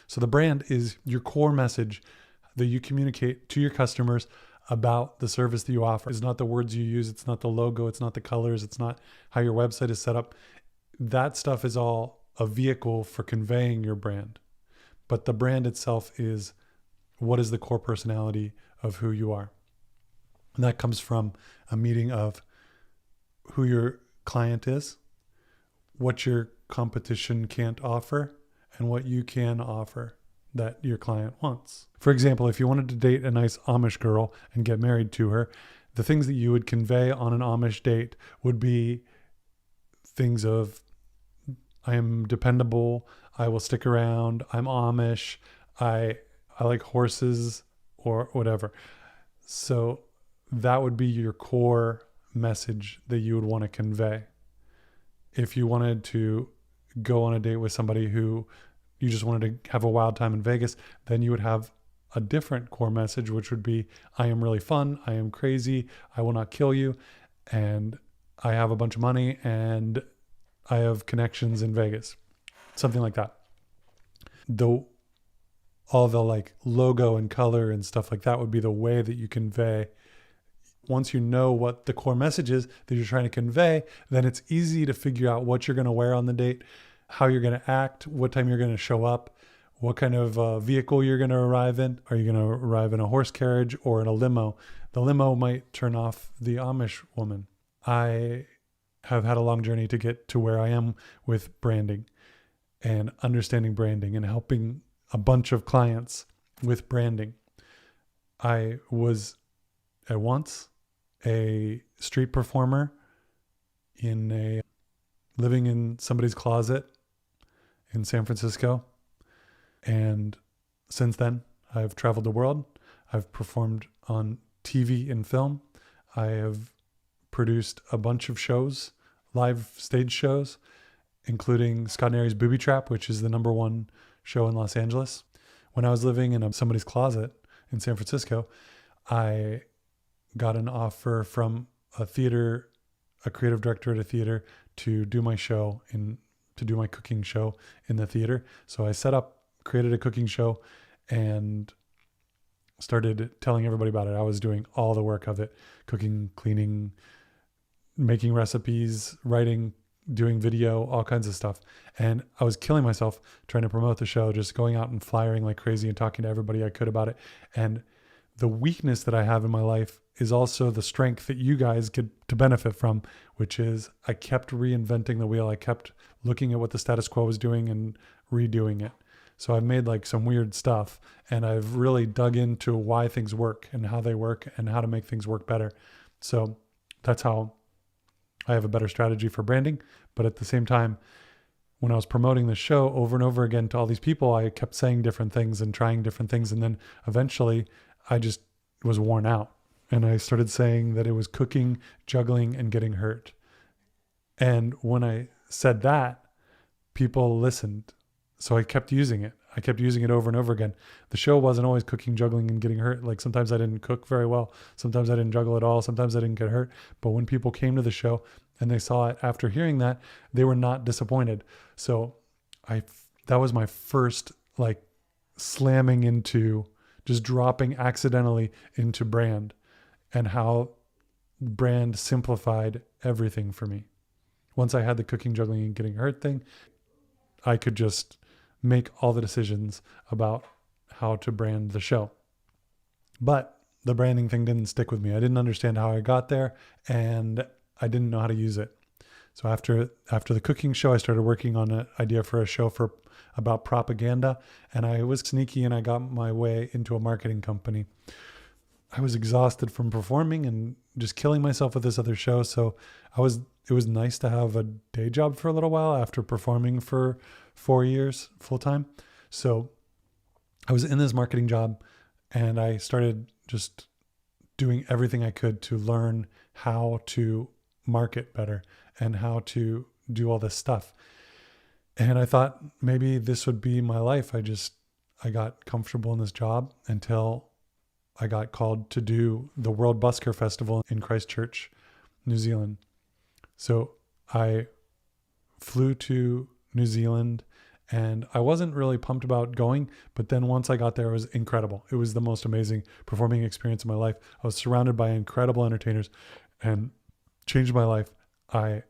So the brand is your core message that you communicate to your customers about the service that you offer. It's not the words you use. It's not the logo. It's not the colors. It's not how your website is set up. That stuff is all a vehicle for conveying your brand. But the brand itself is what is the core personality of who you are. And that comes from a meeting of who your client is, what your competition can't offer, and what you can offer that your client wants. For example, if you wanted to date a nice Amish girl and get married to her, the things that you would convey on an Amish date would be things of, I am dependable, I will stick around, I'm Amish, I like horses, or whatever. So that would be your core message that you would want to convey. If you wanted to go on a date with somebody who you just wanted to have a wild time in Vegas, then you would have a different core message, which would be, I am really fun, I am crazy, I will not kill you, and I have a bunch of money, and I have connections in Vegas. Something like that. All the like logo and color and stuff like that would be the way that you convey. Once you know what the core message is that you're trying to convey, then it's easy to figure out what you're going to wear on the date, how you're going to act, what time you're going to show up, what kind of vehicle you're going to arrive in. Are you going to arrive in a horse carriage or in a limo? The limo might turn off the Amish woman. I have had a long journey to get to where I am with branding and understanding branding and helping a bunch of clients with branding. I was at once a street performer living in somebody's closet in San Francisco. And since then, I've traveled the world. I've performed on TV and film. I have produced a bunch of shows, live stage shows, including Scott and Booby Trap, which is the #1 show in Los Angeles. When I was living in somebody's closet in San Francisco, I got an offer from a creative director at a theater to do my cooking show in the theater. So I created a cooking show and started telling everybody about it. I was doing all the work of it, cooking, cleaning, making recipes, writing, doing video, all kinds of stuff. And I was killing myself trying to promote the show, just going out and flyering like crazy and talking to everybody I could about it. And the weakness that I have in my life is also the strength that you guys get to benefit from, which is I kept reinventing the wheel. I kept looking at what the status quo was doing and redoing it. So I've made like some weird stuff, and I've really dug into why things work and how they work and how to make things work better. So that's how I have a better strategy for branding. But at the same time, when I was promoting the show over and over again to all these people, I kept saying different things and trying different things. And then eventually I just was worn out. And I started saying that it was cooking, juggling, and getting hurt. And when I said that, people listened. So I kept using it. I kept using it over and over again. The show wasn't always cooking, juggling, and getting hurt. Like sometimes I didn't cook very well. Sometimes I didn't juggle at all. Sometimes I didn't get hurt. But when people came to the show and they saw it after hearing that, they were not disappointed. So that was my first like slamming into, just dropping accidentally into brand, and how brand simplified everything for me. Once I had the cooking, juggling, and getting hurt thing, I could just make all the decisions about how to brand the show. But the branding thing didn't stick with me. I didn't understand how I got there, and I didn't know how to use it. So after the cooking show, I started working on an idea for a show about propaganda, and I was sneaky and I got my way into a marketing company. I was exhausted from performing and just killing myself with this other show. So it was nice to have a day job for a little while after performing for 4 years full time. So I was in this marketing job, and I started just doing everything I could to learn how to market better and how to do all this stuff. And I thought maybe this would be my life. I got comfortable in this job until I got called to do the World Busker Festival in Christchurch, New Zealand. So I flew to New Zealand And I wasn't really pumped about going, but then once I got there, it was incredible. It was the most amazing performing experience of my life. I was surrounded by incredible entertainers and changed my life. I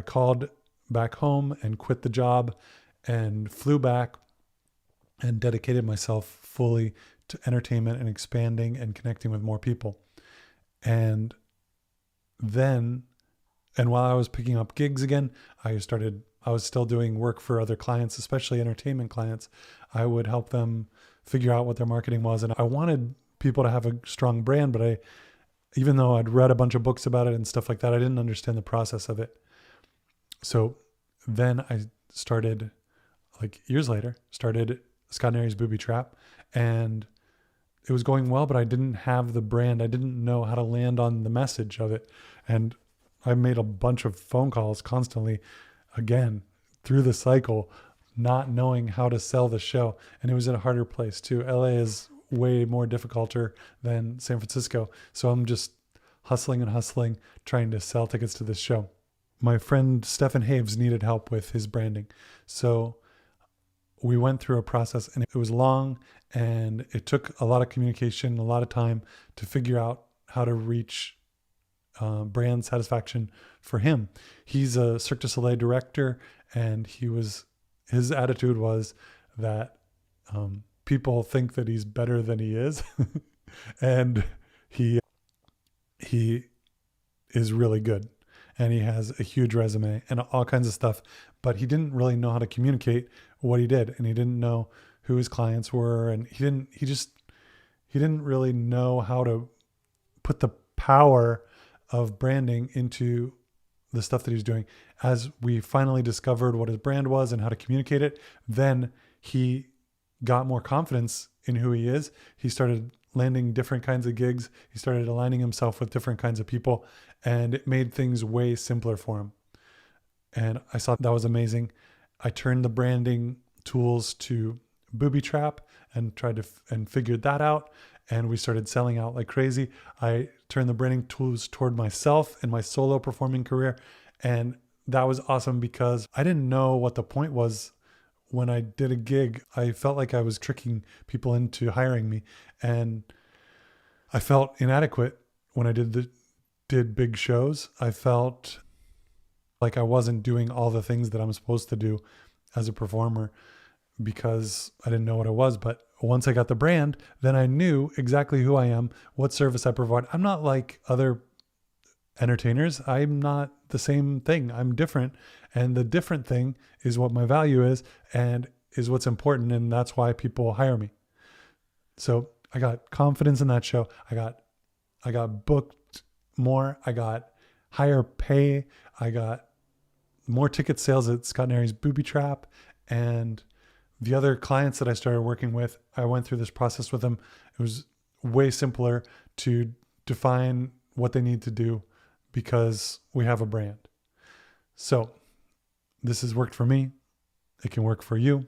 called back home and quit the job and flew back and dedicated myself fully to entertainment and expanding and connecting with more people. And then, and while I was picking up gigs again, I was still doing work for other clients, especially entertainment clients. I would help them figure out what their marketing was. And I wanted people to have a strong brand, but even though I'd read a bunch of books about it and stuff like that, I didn't understand the process of it. So then I started, like years later, started Scot and Aries Booby Trap, and it was going well, but I didn't have the brand. I didn't know how to land on the message of it. And I made a bunch of phone calls constantly, again, through the cycle, not knowing how to sell the show. And it was in a harder place too. LA is way more difficulter than San Francisco. So I'm just hustling, trying to sell tickets to this show. My friend Stefan Haves needed help with his branding. So we went through a process, and it was long, and it took a lot of communication, a lot of time to figure out how to reach brand satisfaction for him. He's a Cirque du Soleil director, and his attitude was that people think that he's better than he is. And he is really good. And he has a huge resume and all kinds of stuff, but he didn't really know how to communicate what he did. And he didn't know who his clients were. And he didn't really know how to put the power of branding into the stuff that he was doing. As we finally discovered what his brand was and how to communicate it, then he got more confidence in who he is. He started landing different kinds of gigs. He started aligning himself with different kinds of people, and it made things way simpler for him. And I thought that was amazing. I turned the branding tools to Booby Trap and and figured that out. And we started selling out like crazy. I turned the branding tools toward myself in my solo performing career. And that was awesome because I didn't know what the point was. When I did a gig, I felt like I was tricking people into hiring me, and I felt inadequate when I did big shows. I felt like I wasn't doing all the things that I'm supposed to do as a performer because I didn't know what it was. But once I got the brand, then I knew exactly who I am, what service I provide. I'm not like other entertainers. I'm not the same thing. I'm different. And the different thing is what my value is and is what's important. And that's why people hire me. So I got confidence in that show. I got booked more. I got higher pay. I got more ticket sales at Scot and Aries Booby Trap. And the other clients that I started working with, I went through this process with them. It was way simpler to define what they need to do because we have a brand. So this has worked for me. It can work for you.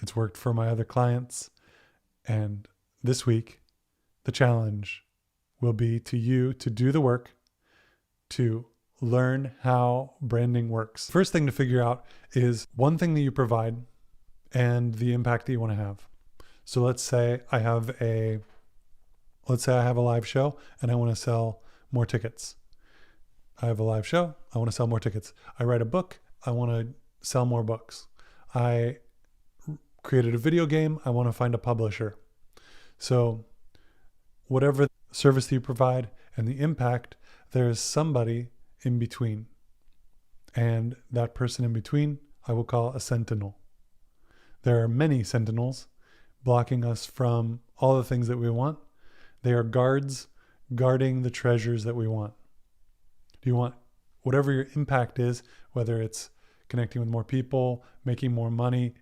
It's worked for my other clients. And this week, the challenge will be to you to do the work to learn how branding works. First thing to figure out is one thing that you provide and the impact that you want to have. So let's say I have a live show and I want to sell more tickets. I have a live show. I want to sell more tickets. I write a book. I want to sell more books. I created a video game. I want to find a publisher. So whatever service that you provide and the impact, there is somebody in between. And that person in between, I will call a sentinel. There are many sentinels blocking us from all the things that we want. They are guards guarding the treasures that we want. Do you want whatever your impact is, whether it's connecting with more people, making more money,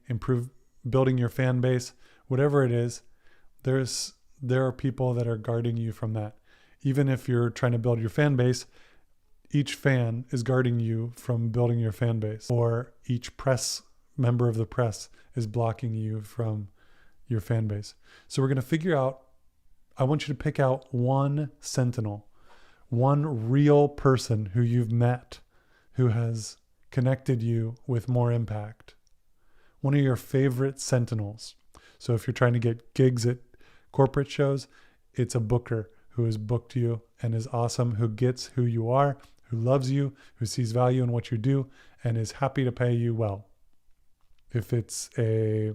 building your fan base, whatever it is, there are people that are guarding you from that. Even if you're trying to build your fan base, each fan is guarding you from building your fan base, or each member of the press is blocking you from your fan base. So we're going to figure out, I want you to pick out one sentinel, one real person who you've met who has connected you with more impact. one of your favorite sentinels. So if you're trying to get gigs at corporate shows, it's a booker who has booked you and is awesome, who gets who you are, who loves you, who sees value in what you do, and is happy to pay you well. If it's a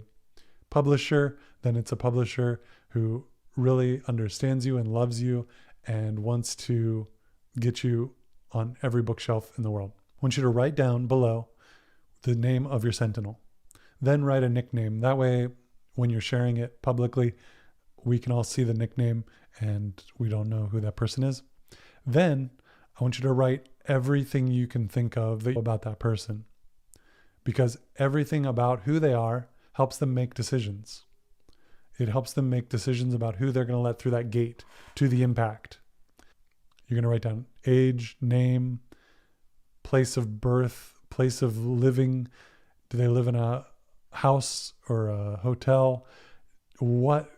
publisher, then it's a publisher who really understands you and loves you and wants to get you on every bookshelf in the world. I want you to write down below the name of your sentinel. Then write a nickname. That way, when you're sharing it publicly, we can all see the nickname and we don't know who that person is. Then I want you to write everything you can think of about that person, because everything about who they are helps them make decisions. It helps them make decisions about who they're going to let through that gate to the impact. You're going to write down age, name, place of birth, place of living. Do they live in a house or a hotel? What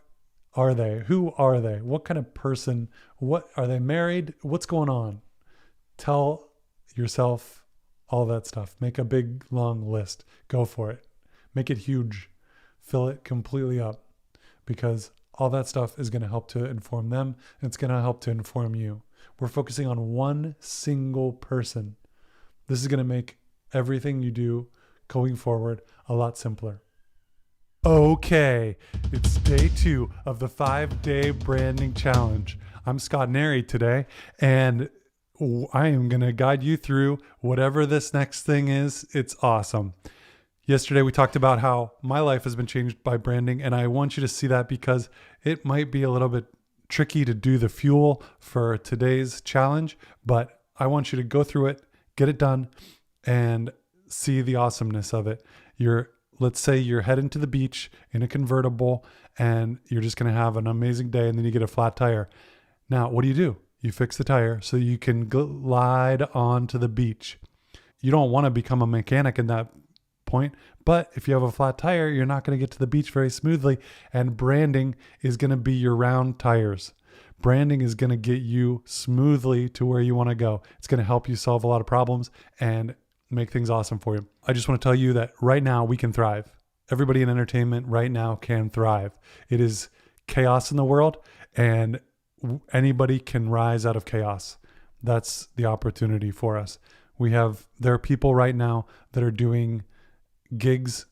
are they? Who are they? What kind of person? What are they married? What's going on? Tell yourself all that stuff. Make a big, long list. Go for it. Make it huge. Fill it completely up, because all that stuff is going to help to inform them, and it's going to help to inform you. We're focusing on one single person. This is going to make everything you do going forward a lot simpler. Okay, it's day 2 of the 5-day branding challenge. I'm Scott today, and I am going to guide you through whatever this next thing is. It's awesome. Yesterday, we talked about how my life has been changed by branding, and I want you to see that because it might be a little bit tricky to do the fuel for today's challenge, but I want you to go through it, get it done, and see the awesomeness of it. Let's say you're heading to the beach in a convertible, and you're just going to have an amazing day, and then you get a flat tire. Now, what do? You fix the tire so you can glide onto the beach. You don't want to become a mechanic in that point, but if you have a flat tire, you're not going to get to the beach very smoothly, and branding is going to be your round tires. Branding is going to get you smoothly to where you want to go. It's going to help you solve a lot of problems and make things awesome for you. I just want to tell you that right now we can thrive. Everybody in entertainment right now can thrive. It is chaos in the world, and anybody can rise out of chaos. That's the opportunity for us. There are people right now that are doing gigs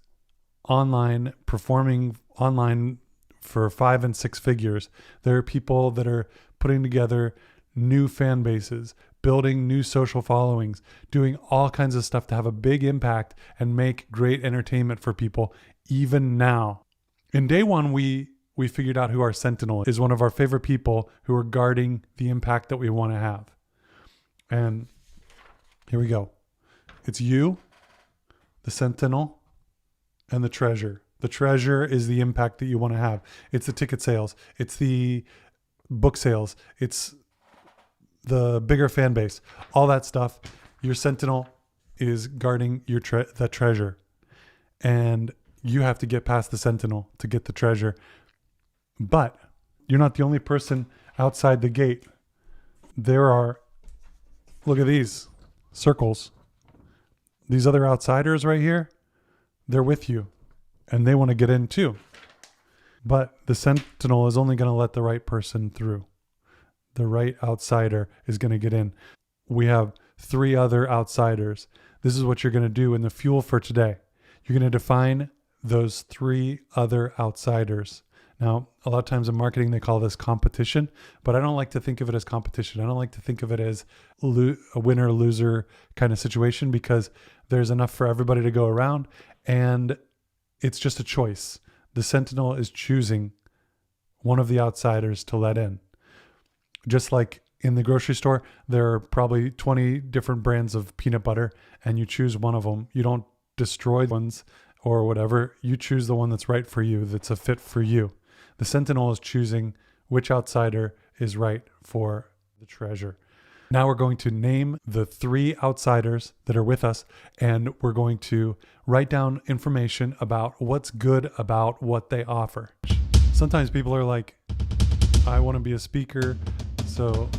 online, performing online for 5 and 6 figures. There are people that are putting together new fan bases, building new social followings, doing all kinds of stuff to have a big impact and make great entertainment for people even now. In day 1, we figured out who our sentinel is, one of our favorite people who are guarding the impact that we want to have. And here we go. It's you, the sentinel, and the treasure. The treasure is the impact that you want to have. It's the ticket sales. It's the book sales. It's the bigger fan base. All that stuff. Your sentinel is guarding that treasure. And you have to get past the sentinel to get the treasure. But you're not the only person outside the gate. Look at these circles. These other outsiders right here, they're with you and they want to get in too. But the sentinel is only going to let the right person through. The right outsider is going to get in. We have 3 other outsiders. This is what you're going to do in the fuel for today. You're going to define those 3 other outsiders. Now, a lot of times in marketing, they call this competition, but I don't like to think of it as competition. I don't like to think of it as a winner-loser kind of situation, because there's enough for everybody to go around, and it's just a choice. The sentinel is choosing one of the outsiders to let in. Just like in the grocery store, there are probably 20 different brands of peanut butter, and you choose one of them. You don't destroy ones or whatever. You choose the one that's right for you, that's a fit for you. The sentinel is choosing which outsider is right for the treasure. Now we're going to name the 3 outsiders that are with us, and we're going to write down information about what's good about what they offer. Sometimes people are like, I want to be a speaker, so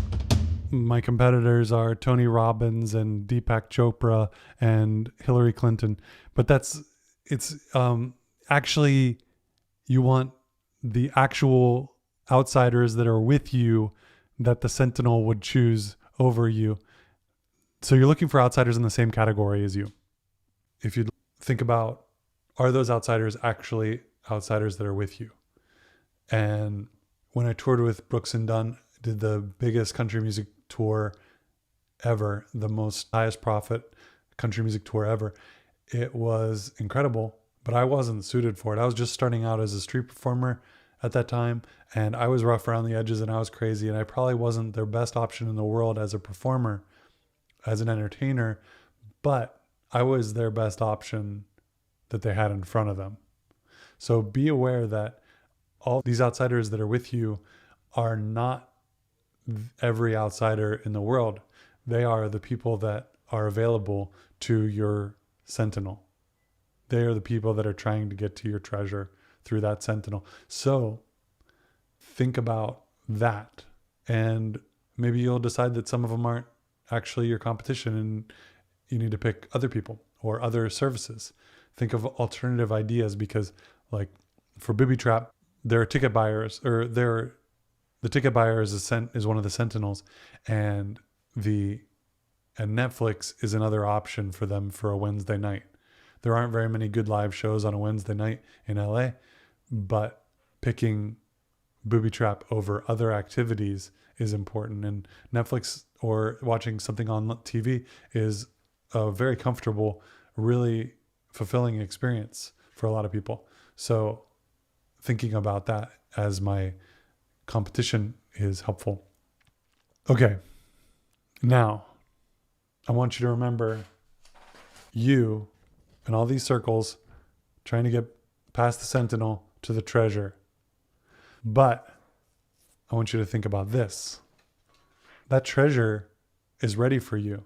my competitors are Tony Robbins and Deepak Chopra and Hillary Clinton. But that's It's actually, you want the actual outsiders that are with you that the sentinel would choose over you. So you're looking for outsiders in the same category as you. If you think about, are those outsiders actually outsiders that are with you? And when I toured with Brooks and Dunn, did the biggest country music tour ever, the most highest profit country music tour ever. It was incredible, but I wasn't suited for it. I was just starting out as a street performer at that time, and I was rough around the edges and I was crazy, and I probably wasn't their best option in the world as a performer, as an entertainer, but I was their best option that they had in front of them. So be aware that all these outsiders that are with you are not every outsider in the world. They are the people that are available to your sentinel. They are the people that are trying to get to your treasure through that sentinel. So think about that. And maybe you'll decide that some of them aren't actually your competition and you need to pick other people or other services. Think of alternative ideas, because like for Booby Trap, there are ticket buyers, or the ticket buyer is one of the sentinels, and Netflix is another option for them for a Wednesday night. There aren't very many good live shows on a Wednesday night in LA, but picking Booby Trap over other activities is important. And Netflix or watching something on TV is a very comfortable, really fulfilling experience for a lot of people. So thinking about that as my competition is helpful. Okay. Now, I want you to remember you in all these circles trying to get past the sentinel to the treasure. But I want you to think about this. That treasure is ready for you.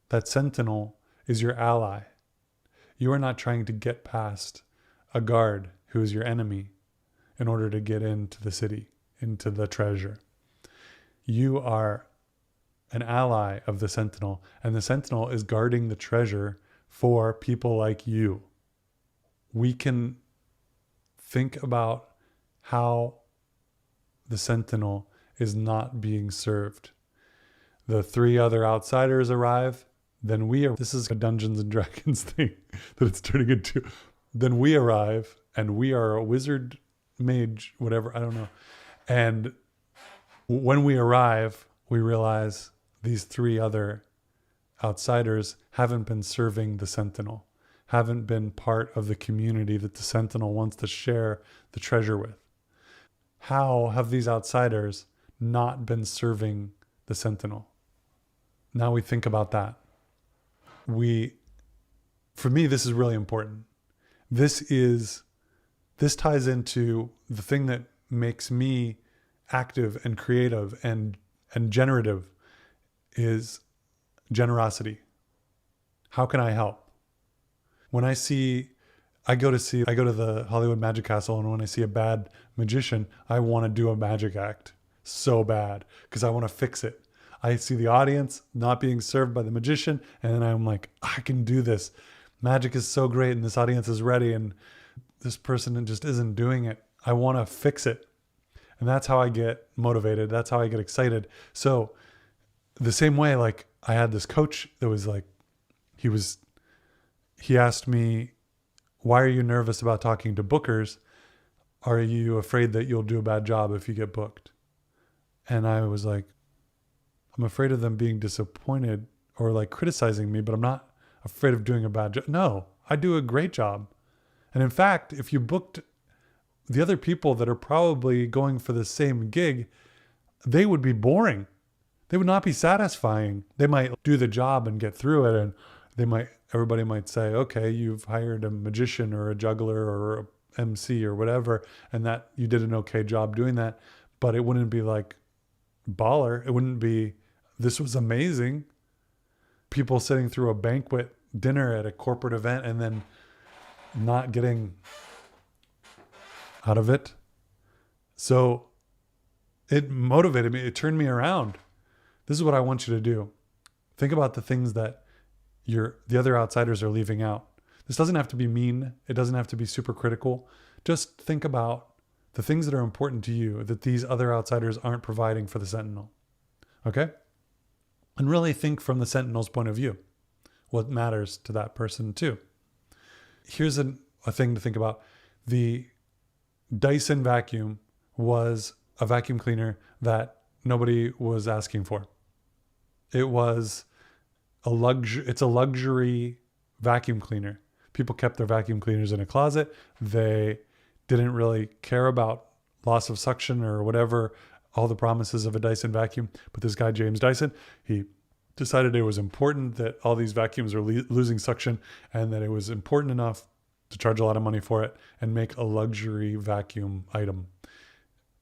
That sentinel is your ally. You are not trying to get past a guard who is your enemy in order to get into the city, into the treasure. You are an ally of the sentinel, and the sentinel is guarding the treasure for people like you. We can think about how the sentinel is not being served. The three other outsiders arrive, then this is a Dungeons and Dragons thing that it's turning into. Then we arrive, and we are a wizard, mage, whatever, I don't know. And when we arrive, we realize these three other outsiders haven't been serving the sentinel, haven't been part of the community that the sentinel wants to share the treasure with. How have these outsiders not been serving the sentinel? Now we think about that. For me, this is really important. This ties into the thing that makes me active and creative and generative is generosity. How can I help? When I go to the Hollywood Magic Castle, and when I see a bad magician, I want to do a magic act so bad because I want to fix it. I see the audience not being served by the magician, and then I'm like, I can do this. Magic is so great, and this audience is ready, and this person just isn't doing it. I want to fix it. And that's how I get motivated. That's how I get excited. So the same way, like I had this coach that was like, he asked me, why are you nervous about talking to bookers? Are you afraid that you'll do a bad job if you get booked? And I was like, I'm afraid of them being disappointed or like criticizing me, but I'm not afraid of doing a bad job. No, I do a great job. And in fact, if you booked the other people that are probably going for the same gig, they would be boring. They would not be satisfying. They might do the job and get through it, and everybody might say, okay, you've hired a magician or a juggler or a MC or whatever, and that you did an okay job doing that. But it wouldn't be like baller. It wouldn't be, this was amazing. People sitting through a banquet dinner at a corporate event and then not getting out of it. So it motivated me. It turned me around. This is what I want you to do. Think about the things that the other outsiders are leaving out. This doesn't have to be mean. It doesn't have to be super critical. Just think about the things that are important to you that these other outsiders aren't providing for the sentinel. Okay? And really think from the sentinel's point of view, what matters to that person too. Here's a thing to think about. The Dyson vacuum was a vacuum cleaner that nobody was asking for. It was it's a luxury vacuum cleaner. People kept their vacuum cleaners in a closet. They didn't really care about loss of suction or whatever, all the promises of a Dyson vacuum. But this guy, James Dyson, he decided it was important that all these vacuums were losing suction, and that it was important enough to charge a lot of money for it and make a luxury vacuum item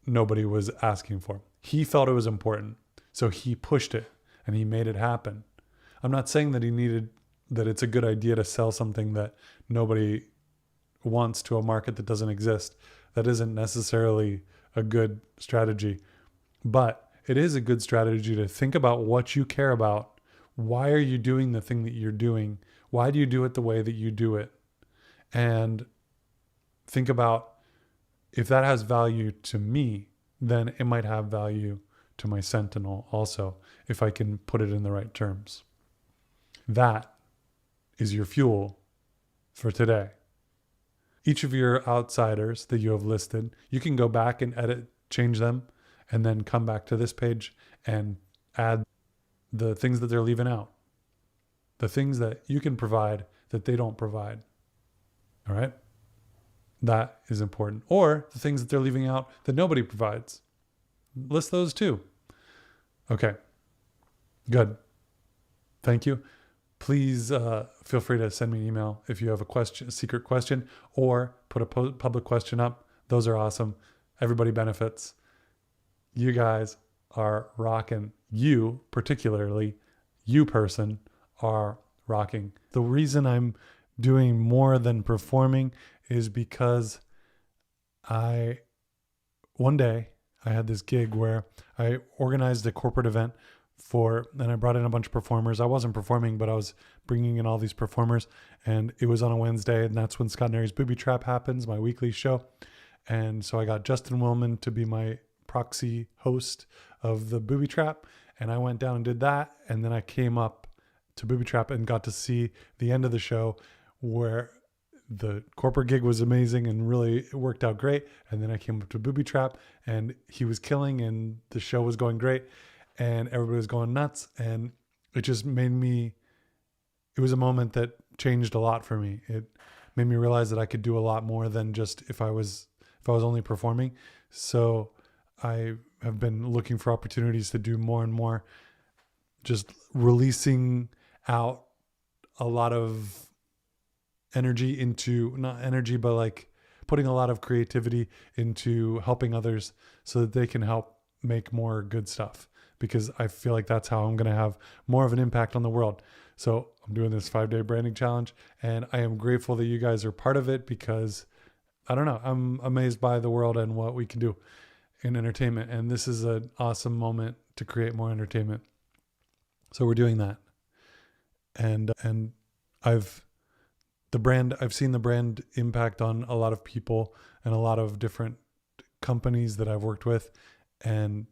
nobody was asking for. He felt it was important, so he pushed it and he made it happen. I'm not saying that it's a good idea to sell something that nobody wants to a market that doesn't exist. That isn't necessarily a good strategy, but it is a good strategy to think about what you care about. Why are you doing the thing that you're doing? Why do you do it the way that you do it? And think about, if that has value to me, then it might have value to my sentinel also, if I can put it in the right terms. That is your fuel for today. Each of your outsiders that you have listed, you can go back and edit, change them, and then come back to this page and add the things that they're leaving out. The things that you can provide that they don't provide. All right? That is important. Or the things that they're leaving out that nobody provides. List those too. Okay. Good. Thank you. Please feel free to send me an email if you have a secret question, or put a public question up. Those are awesome. Everybody benefits. You guys are rocking. You, particularly, you person, are rocking. The reason I'm doing more than performing is because one day I had this gig where I organized a corporate event and I brought in a bunch of performers. I wasn't performing, but I was bringing in all these performers, and it was on a Wednesday, and that's when Scot and Harry's Booby Trap happens, my weekly show. And so I got Justin Willman to be my proxy host of the Booby Trap, and I went down and did that, and then I came up to Booby Trap and got to see the end of the show, where the corporate gig was amazing and really it worked out great. And then I came up to Booby Trap and he was killing, and the show was going great and everybody was going nuts. And it just it was a moment that changed a lot for me. It made me realize that I could do a lot more than just if I was only performing. So I have been looking for opportunities to do more and more, just releasing out a lot of energy into, not energy, but like putting a lot of creativity into helping others so that they can help make more good stuff, because I feel like that's how I'm going to have more of an impact on the world. So I'm doing this 5-day branding challenge, and I am grateful that you guys are part of it, because I don't know, I'm amazed by the world and what we can do in entertainment. And this is an awesome moment to create more entertainment. So we're doing that. And I've seen the brand impact on a lot of people and a lot of different companies that I've worked with. And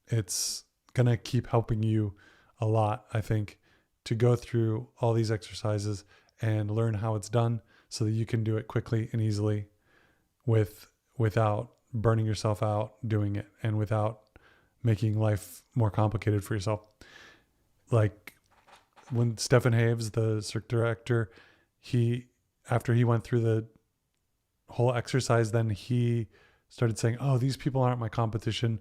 it's going to keep helping you a lot, I think, to go through all these exercises and learn how it's done so that you can do it quickly and easily without burning yourself out doing it, and without making life more complicated for yourself. Like when Stefan Haves, the cirque director, after he went through the whole exercise, then he started saying, oh, these people aren't my competition.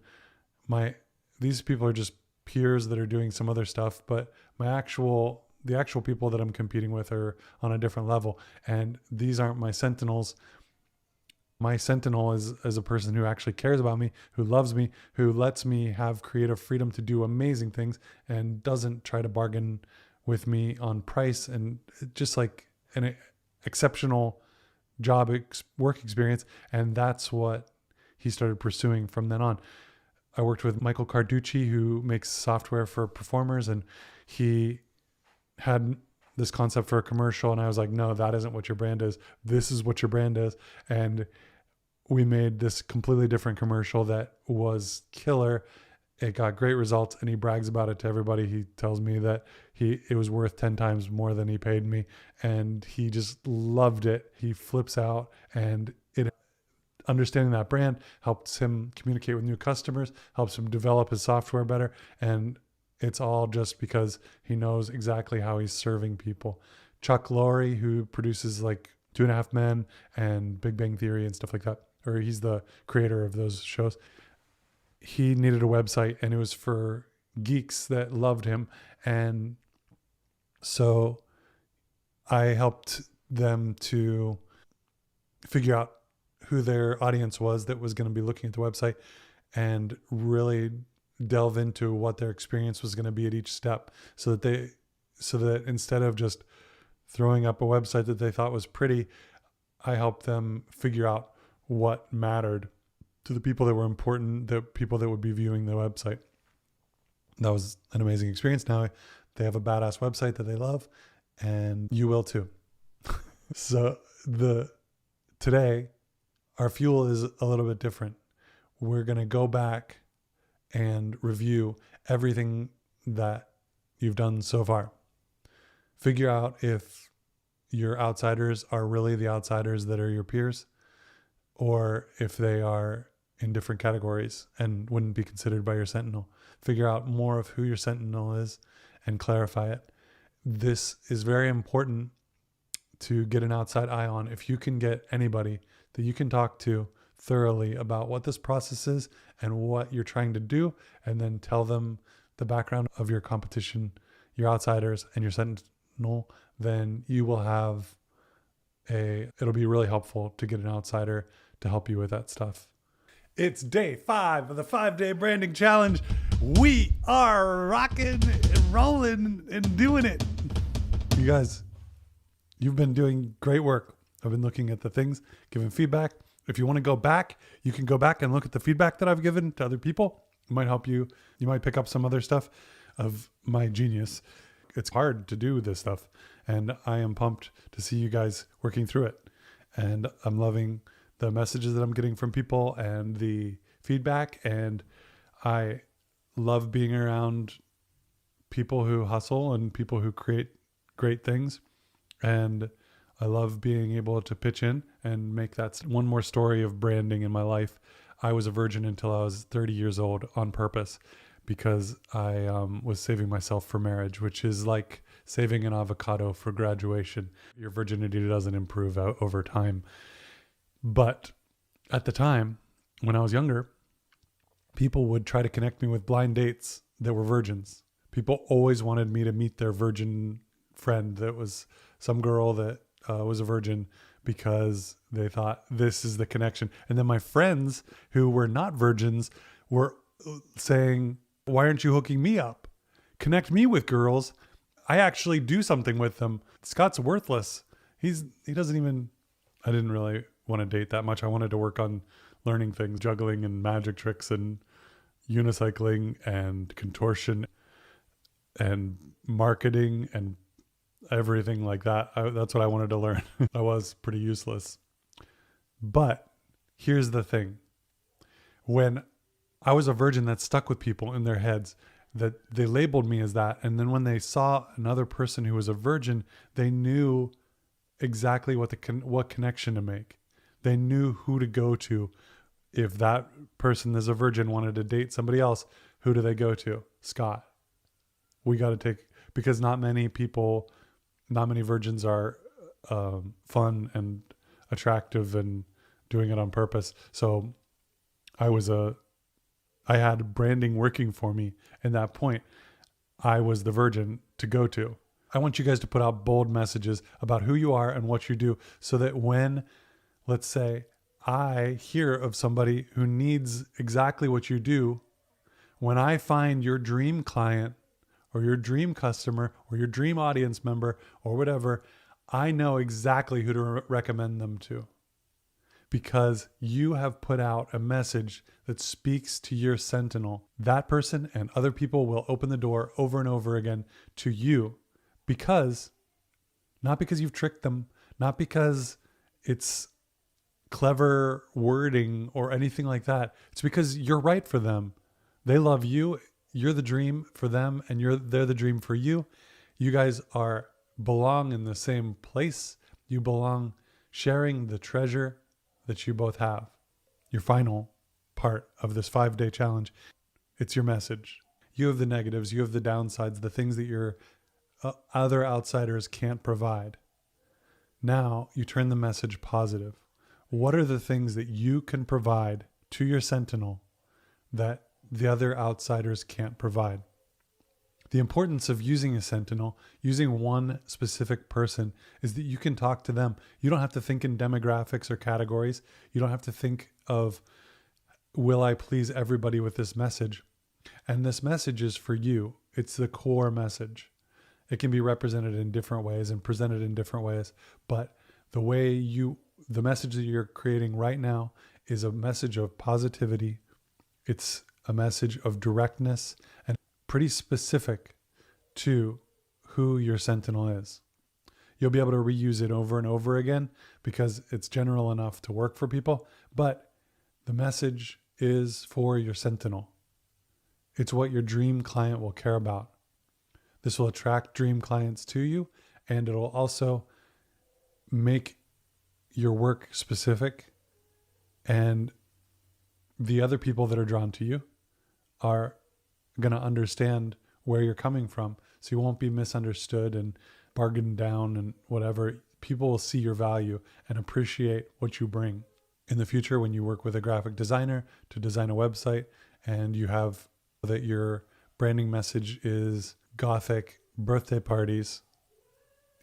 These people are just peers that are doing some other stuff, but the actual people that I'm competing with are on a different level. And these aren't my sentinels. My sentinel is a person who actually cares about me, who loves me, who lets me have creative freedom to do amazing things, and doesn't try to bargain with me on price, and just like an exceptional work experience. And that's what he started pursuing from then on. I worked with Michael Carducci, who makes software for performers, and he had this concept for a commercial, and I was like, no, that isn't what your brand is. This is what your brand is. And we made this completely different commercial that was killer. It got great results, and he brags about it to everybody. He tells me that it was worth 10 times more than he paid me, and he just loved it. He flips out, and understanding that brand helps him communicate with new customers, helps him develop his software better, and it's all just because he knows exactly how he's serving people. Chuck Lorre, who produces like 2.5 Men and Big Bang Theory and stuff like that, or he's the creator of those shows, he needed a website, and it was for geeks that loved him. And so I helped them to figure out who their audience was that was going to be looking at the website, and really delve into what their experience was going to be at each step, so that instead of just throwing up a website that they thought was pretty, I helped them figure out what mattered to the people that were important, the people that would be viewing the website. That was an amazing experience. Now they have a badass website that they love, and you will too. So today, our fuel is a little bit different. We're going to go back and review everything that you've done so far. Figure out if your outsiders are really the outsiders that are your peers, or if they are in different categories and wouldn't be considered by your sentinel. Figure out more of who your sentinel is and clarify it. This is very important to get an outside eye on. If you can get anybody that you can talk to thoroughly about what this process is and what you're trying to do, and then tell them the background of your competition, your outsiders, and your sentinel, then you will have it'll be really helpful to get an outsider to help you with that stuff. It's day 5 of the 5-day branding challenge. We are rocking and rolling and doing it. You guys, you've been doing great work. I've been looking at the things, giving feedback. If you want to go back, you can go back and look at the feedback that I've given to other people. It might help you. You might pick up some other stuff of my genius. It's hard to do this stuff, and I am pumped to see you guys working through it. And I'm loving the messages that I'm getting from people and the feedback. And I love being around people who hustle and people who create great things. And I love being able to pitch in and make that one more story of branding in my life. I was a virgin until I was 30 years old on purpose, because I was saving myself for marriage, which is like saving an avocado for graduation. Your virginity doesn't improve over time. But at the time, when I was younger, people would try to connect me with blind dates that were virgins. People always wanted me to meet their virgin friend that was some girl that was a virgin, because they thought this is the connection. And then my friends who were not virgins were saying, why aren't you hooking me up? Connect me with girls. I actually do something with them. Scot's worthless. I didn't really want to date that much. I wanted to work on learning things, juggling and magic tricks and unicycling and contortion and marketing and everything like that. That's what I wanted to learn. I was pretty useless. But here's the thing. When I was a virgin, that stuck with people in their heads, that they labeled me as that. And then when they saw another person who was a virgin, they knew exactly what connection to make. They knew who to go to. If that person that's a virgin wanted to date somebody else, who do they go to? Scot. We got to because not many virgins are fun and attractive and doing it on purpose. So I had branding working for me. At that point, I was the virgin to go to. I want you guys to put out bold messages about who you are and what you do, so that when, let's say, I hear of somebody who needs exactly what you do, when I find your dream client or your dream customer or your dream audience member or whatever, I know exactly who to recommend them to, because you have put out a message that speaks to your sentinel. That person and other people will open the door over and over again to you, because Not because you've tricked them, not because it's clever wording or anything like that. It's because you're right for them. They love you. You're the dream for them, and they're the dream for you. You guys belong in the same place. You belong sharing the treasure that you both have. Your final part of this 5-day challenge, it's your message. You have the negatives, you have the downsides, the things that your other outsiders can't provide. Now you turn the message positive. What are the things that you can provide to your sentinel that the other outsiders can't provide? The importance of using a sentinel, using one specific person, is that you can talk to them. You don't have to think in demographics or categories. You don't have to think of, will I please everybody with this message? And this message is for you. It's the core message. It can be represented in different ways and presented in different ways. But the message that you're creating right now is a message of positivity. It's a message of directness and pretty specific to who your sentinel is. You'll be able to reuse it over and over again because it's general enough to work for people, but the message is for your sentinel. It's what your dream client will care about. This will attract dream clients to you, and it'll also make your work specific, and the other people that are drawn to you are going to understand where you're coming from. So you won't be misunderstood and bargained down and whatever. People will see your value and appreciate what you bring. In the future, when you work with a graphic designer to design a website and you have that your branding message is Gothic birthday parties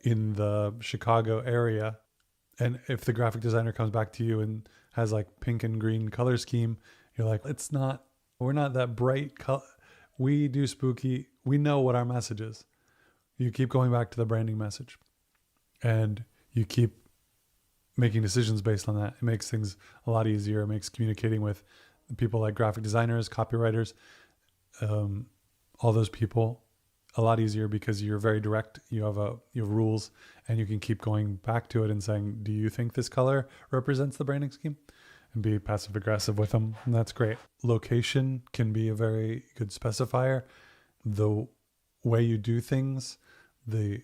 in the Chicago area, and if the graphic designer comes back to you and has like pink and green color scheme, you're like, we're not that bright color. We do spooky. We know what our message is. You keep going back to the branding message and you keep making decisions based on that. It makes things a lot easier. It makes communicating with people like graphic designers, copywriters, all those people a lot easier because you're very direct. You have rules, and you can keep going back to it and saying, do you think this color represents the branding scheme? And be passive aggressive with them. And that's great. Location can be a very good specifier. The way you do things, the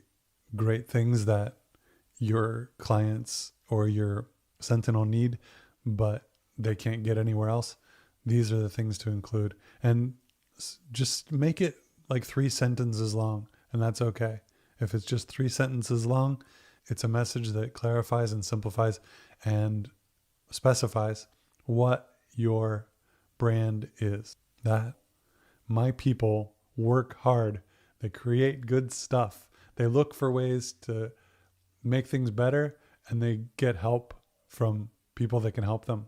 great things that your clients or your sentinel need, but they can't get anywhere else. These are the things to include. And just make it like 3 sentences long, and that's okay. If it's just 3 sentences long, it's a message that clarifies and simplifies and specifies what your brand is. That my people work hard. They create good stuff. They look for ways to make things better, and they get help from people that can help them.